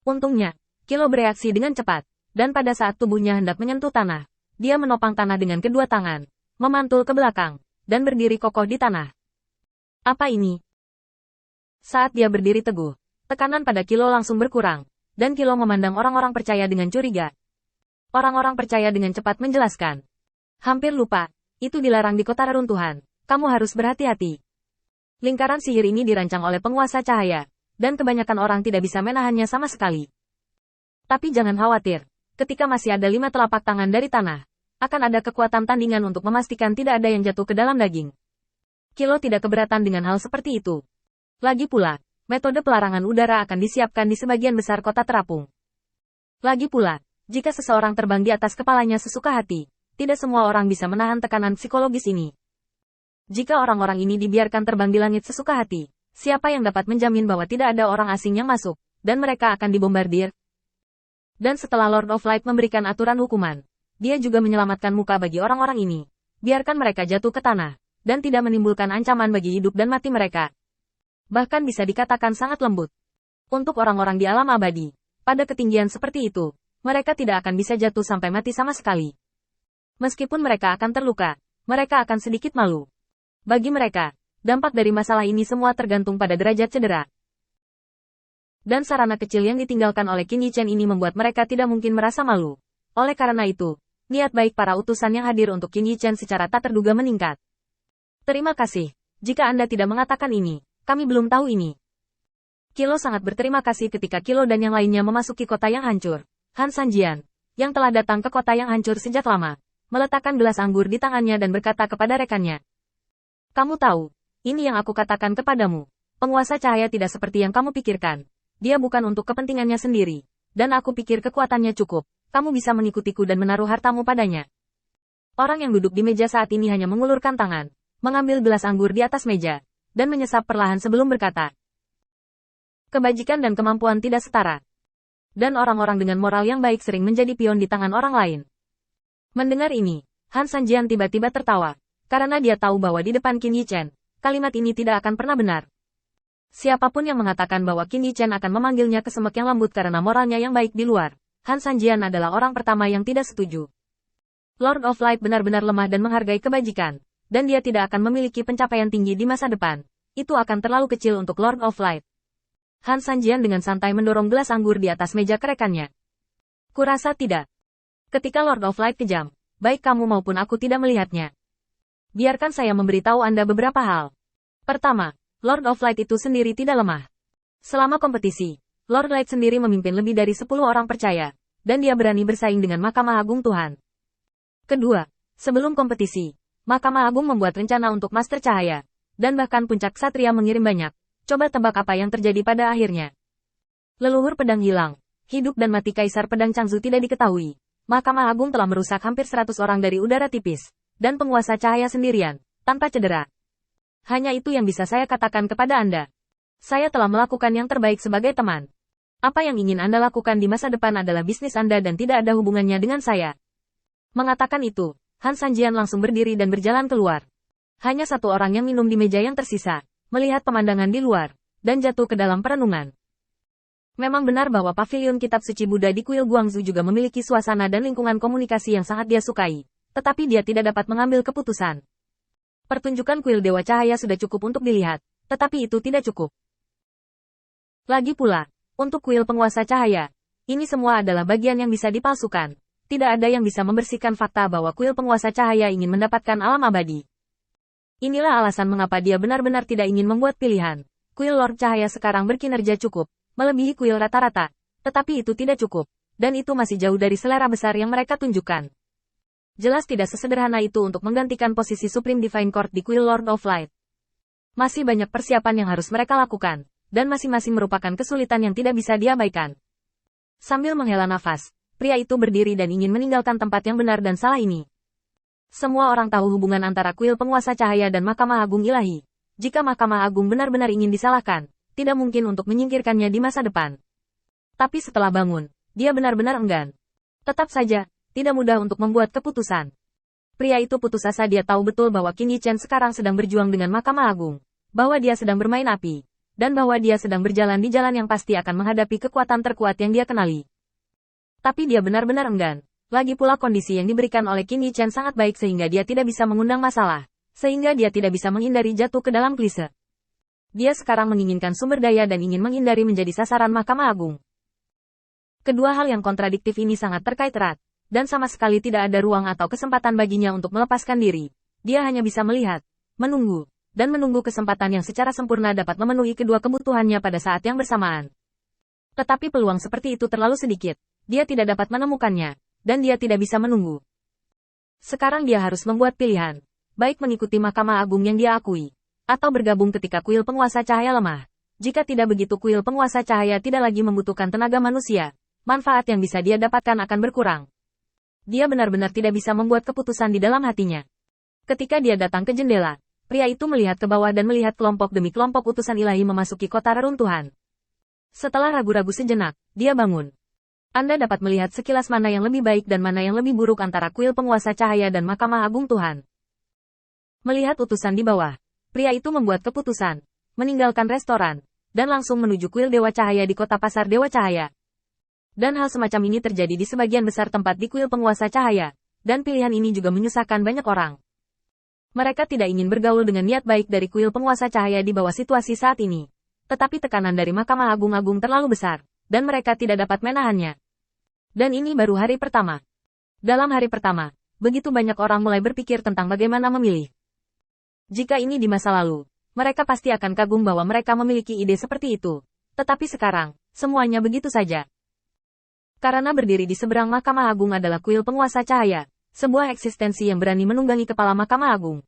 Untungnya, Kilo bereaksi dengan cepat, dan pada saat tubuhnya hendak menyentuh tanah, dia menopang tanah dengan kedua tangan, memantul ke belakang, dan berdiri kokoh di tanah. Apa ini? Saat dia berdiri teguh, tekanan pada Kilo langsung berkurang, dan Kilo memandang orang-orang percaya dengan curiga. Orang-orang percaya dengan cepat menjelaskan. Hampir lupa, itu dilarang di kota reruntuhan, kamu harus berhati-hati. Lingkaran sihir ini dirancang oleh penguasa cahaya, dan kebanyakan orang tidak bisa menahannya sama sekali. Tapi jangan khawatir, ketika masih ada 5 telapak tangan dari tanah, akan ada kekuatan tandingan untuk memastikan tidak ada yang jatuh ke dalam daging. Kilo tidak keberatan dengan hal seperti itu. Lagi pula, metode pelarangan udara akan disiapkan di sebagian besar kota terapung. Lagi pula, jika seseorang terbang di atas kepalanya sesuka hati, tidak semua orang bisa menahan tekanan psikologis ini. Jika orang-orang ini dibiarkan terbang di langit sesuka hati, siapa yang dapat menjamin bahwa tidak ada orang asing yang masuk, dan mereka akan dibombardir? Dan setelah Lord of Light memberikan aturan hukuman, dia juga menyelamatkan muka bagi orang-orang ini. Biarkan mereka jatuh ke tanah, dan tidak menimbulkan ancaman bagi hidup dan mati mereka. Bahkan bisa dikatakan sangat lembut. Untuk orang-orang di alam abadi, pada ketinggian seperti itu, mereka tidak akan bisa jatuh sampai mati sama sekali. Meskipun mereka akan terluka, mereka akan sedikit malu. Bagi mereka, dampak dari masalah ini semua tergantung pada derajat cedera. Dan sarana kecil yang ditinggalkan oleh Qin Yichen ini membuat mereka tidak mungkin merasa malu. Oleh karena itu, niat baik para utusan yang hadir untuk Qin Yichen secara tak terduga meningkat. Terima kasih. Jika Anda tidak mengatakan ini, kami belum tahu ini. Kilo sangat berterima kasih ketika Kilo dan yang lainnya memasuki kota yang hancur. Han Sanjian, yang telah datang ke kota yang hancur sejak lama, meletakkan gelas anggur di tangannya dan berkata kepada rekannya. Kamu tahu, ini yang aku katakan kepadamu. Penguasa cahaya tidak seperti yang kamu pikirkan. Dia bukan untuk kepentingannya sendiri. Dan aku pikir kekuatannya cukup. Kamu bisa mengikutiku dan menaruh hartamu padanya. Orang yang duduk di meja saat ini hanya mengulurkan tangan, mengambil gelas anggur di atas meja, dan menyesap perlahan sebelum berkata. Kebajikan dan kemampuan tidak setara. Dan orang-orang dengan moral yang baik sering menjadi pion di tangan orang lain. Mendengar ini, Han Sanjian tiba-tiba tertawa, karena dia tahu bahwa di depan Qin Yichen, kalimat ini tidak akan pernah benar. Siapapun yang mengatakan bahwa Qin Yichen akan memanggilnya ke semek yang lembut karena moralnya yang baik di luar, Han Sanjian adalah orang pertama yang tidak setuju. Lord of Light benar-benar lemah dan menghargai kebajikan, dan dia tidak akan memiliki pencapaian tinggi di masa depan. Itu akan terlalu kecil untuk Lord of Light. Han Sanjian dengan santai mendorong gelas anggur di atas meja kerekannya. Kurasa tidak. Ketika Lord of Light kejam, baik kamu maupun aku tidak melihatnya. Biarkan saya memberitahu Anda beberapa hal. Pertama, Lord of Light itu sendiri tidak lemah. Selama kompetisi, Lord Light sendiri memimpin lebih dari 10 orang percaya, dan dia berani bersaing dengan Mahkamah Agung Tuhan. Kedua, sebelum kompetisi, Mahkamah Agung membuat rencana untuk Master Cahaya, dan bahkan Puncak Ksatria mengirim banyak. Coba tebak apa yang terjadi pada akhirnya. Leluhur pedang hilang, hidup dan mati Kaisar Pedang Changzu tidak diketahui. Mahkamah Agung telah merusak hampir 100 orang dari udara tipis, dan penguasa cahaya sendirian, tanpa cedera. Hanya itu yang bisa saya katakan kepada Anda. Saya telah melakukan yang terbaik sebagai teman. Apa yang ingin Anda lakukan di masa depan adalah bisnis Anda dan tidak ada hubungannya dengan saya. Mengatakan itu, Han Sanjian langsung berdiri dan berjalan keluar. Hanya satu orang yang minum di meja yang tersisa, melihat pemandangan di luar, dan jatuh ke dalam perenungan. Memang benar bahwa pavilion kitab suci Buddha di kuil Guangzhou juga memiliki suasana dan lingkungan komunikasi yang sangat dia sukai, tetapi dia tidak dapat mengambil keputusan. Pertunjukan kuil Dewa Cahaya sudah cukup untuk dilihat, tetapi itu tidak cukup. Lagi pula, untuk kuil penguasa cahaya, ini semua adalah bagian yang bisa dipalsukan. Tidak ada yang bisa membersihkan fakta bahwa kuil penguasa cahaya ingin mendapatkan alam abadi. Inilah alasan mengapa dia benar-benar tidak ingin membuat pilihan. Kuil Lord Cahaya sekarang berkinerja cukup, melebihi kuil rata-rata, tetapi itu tidak cukup, dan itu masih jauh dari selera besar yang mereka tunjukkan. Jelas tidak sesederhana itu untuk menggantikan posisi Supreme Divine Court di kuil Lord of Light. Masih banyak persiapan yang harus mereka lakukan, dan masing-masing merupakan kesulitan yang tidak bisa diabaikan. Sambil menghela nafas, pria itu berdiri dan ingin meninggalkan tempat yang benar dan salah ini. Semua orang tahu hubungan antara kuil penguasa cahaya dan Mahkamah Agung Ilahi. Jika Mahkamah Agung benar-benar ingin disalahkan, tidak mungkin untuk menyingkirkannya di masa depan. Tapi setelah bangun, dia benar-benar enggan. Tetap saja, tidak mudah untuk membuat keputusan. Pria itu putus asa. Dia tahu betul bahwa Qin Yichen sekarang sedang berjuang dengan Mahkamah Agung, bahwa dia sedang bermain api, dan bahwa dia sedang berjalan di jalan yang pasti akan menghadapi kekuatan terkuat yang dia kenali. Tapi dia benar-benar enggan. Lagi pula kondisi yang diberikan oleh Qin Yichen sangat baik sehingga dia tidak bisa mengundang masalah, sehingga dia tidak bisa menghindari jatuh ke dalam klise. Dia sekarang menginginkan sumber daya dan ingin menghindari menjadi sasaran Mahkamah Agung. Kedua hal yang kontradiktif ini sangat terkait erat, dan sama sekali tidak ada ruang atau kesempatan baginya untuk melepaskan diri. Dia hanya bisa melihat, menunggu, dan menunggu kesempatan yang secara sempurna dapat memenuhi kedua kebutuhannya pada saat yang bersamaan. Tetapi peluang seperti itu terlalu sedikit, dia tidak dapat menemukannya, dan dia tidak bisa menunggu. Sekarang dia harus membuat pilihan, baik mengikuti Mahkamah Agung yang dia akui, atau bergabung ketika kuil penguasa cahaya lemah. Jika tidak begitu kuil penguasa cahaya tidak lagi membutuhkan tenaga manusia, manfaat yang bisa dia dapatkan akan berkurang. Dia benar-benar tidak bisa membuat keputusan di dalam hatinya. Ketika dia datang ke jendela, pria itu melihat ke bawah dan melihat kelompok demi kelompok utusan ilahi memasuki kota reruntuhan. Setelah ragu-ragu sejenak, dia bangun. Anda dapat melihat sekilas mana yang lebih baik dan mana yang lebih buruk antara kuil penguasa cahaya dan Mahkamah Agung Tuhan. Melihat utusan di bawah, pria itu membuat keputusan, meninggalkan restoran, dan langsung menuju kuil Dewa Cahaya di kota Pasar Dewa Cahaya. Dan hal semacam ini terjadi di sebagian besar tempat di kuil penguasa cahaya, dan pilihan ini juga menyusahkan banyak orang. Mereka tidak ingin bergaul dengan niat baik dari kuil penguasa cahaya di bawah situasi saat ini. Tetapi tekanan dari Mahkamah Agung terlalu besar, dan mereka tidak dapat menahannya. Dan ini baru hari pertama. Dalam hari pertama, begitu banyak orang mulai berpikir tentang bagaimana memilih. Jika ini di masa lalu, mereka pasti akan kagum bahwa mereka memiliki ide seperti itu. Tetapi sekarang, semuanya begitu saja. Karena berdiri di seberang Mahkamah Agung adalah kuil penguasa cahaya, sebuah eksistensi yang berani menunggangi kepala Mahkamah Agung.